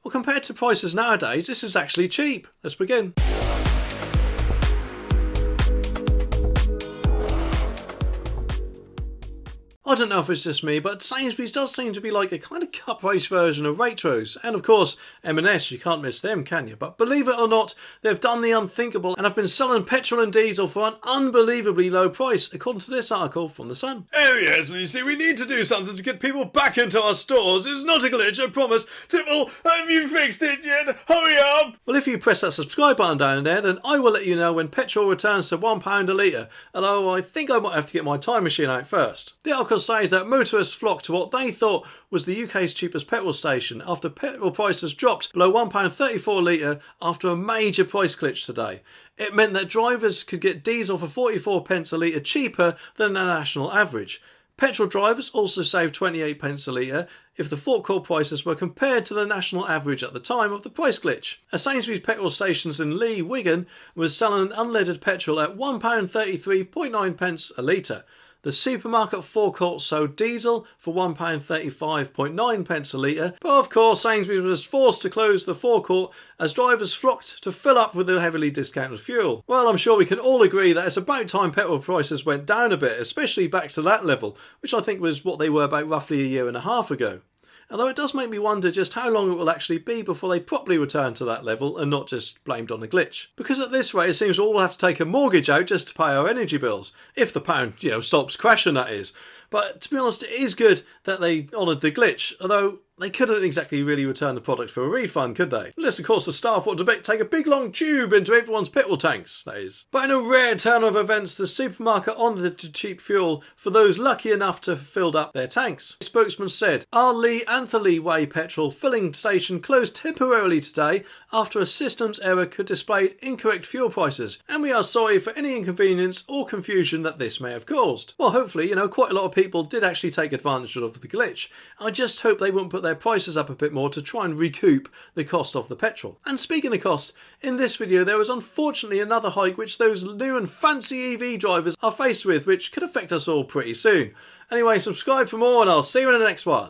Well, compared to prices nowadays, this is actually cheap. Let's begin. I don't know if it's just me, but Sainsbury's does seem to be like a kind of cut-price version of Waitrose. And of course, M&S, you can't miss them, can you? But believe it or not, they've done the unthinkable and have been selling petrol and diesel for an unbelievably low price, according to this article from The Sun. Oh yes, well you see, we need to do something to get people back into our stores. It's not a glitch, I promise. Tipple, have you fixed it yet? Hurry up! Well, if you press that subscribe button down there, then I will let you know when petrol returns to £1 a litre, although I think I might have to get my time machine out first. The article says that motorists flocked to what they thought was the UK's cheapest petrol station after petrol prices dropped below £1.34 a litre after a major price glitch today. It meant that drivers could get diesel for 44 pence a litre cheaper than the national average. Petrol drivers also saved 28 pence a litre if the forecourt prices were compared to the national average at the time of the price glitch. A Sainsbury's petrol stations in Lee, Wigan, was selling unleaded petrol at £1.33.9 pence a litre. The supermarket forecourt sold diesel for £1.35.9 pence a litre, but of course Sainsbury's was forced to close the forecourt as drivers flocked to fill up with the heavily discounted fuel. Well, I'm sure we can all agree that it's about time petrol prices went down a bit, especially back to that level, which I think was what they were about roughly a year and a half ago. Although it does make me wonder just how long it will actually be before they properly return to that level and not just blamed on a glitch. Because at this rate it seems we'll all have to take a mortgage out just to pay our energy bills. If the pound, stops crashing, that is. But to be honest, it is good that they honoured the glitch, although they couldn't exactly really return the product for a refund, could they? Unless, of course, the staff wanted to take a big long tube into everyone's petrol tanks, that is. But in a rare turn of events, the supermarket honoured the cheap fuel for those lucky enough to have filled up their tanks. The spokesman said, "Our Lee and the WAAAY petrol filling station closed temporarily today after a systems error could display incorrect fuel prices, and we are sorry for any inconvenience or confusion that this may have caused." Well, hopefully, quite a lot of people did actually take advantage of the glitch. I just hope they won't put their prices up a bit more to try and recoup the cost of the petrol. And speaking of cost, in this video there was unfortunately another hike which those new and fancy EV drivers are faced with, which could affect us all pretty soon. Anyway, subscribe for more and I'll see you in the next one.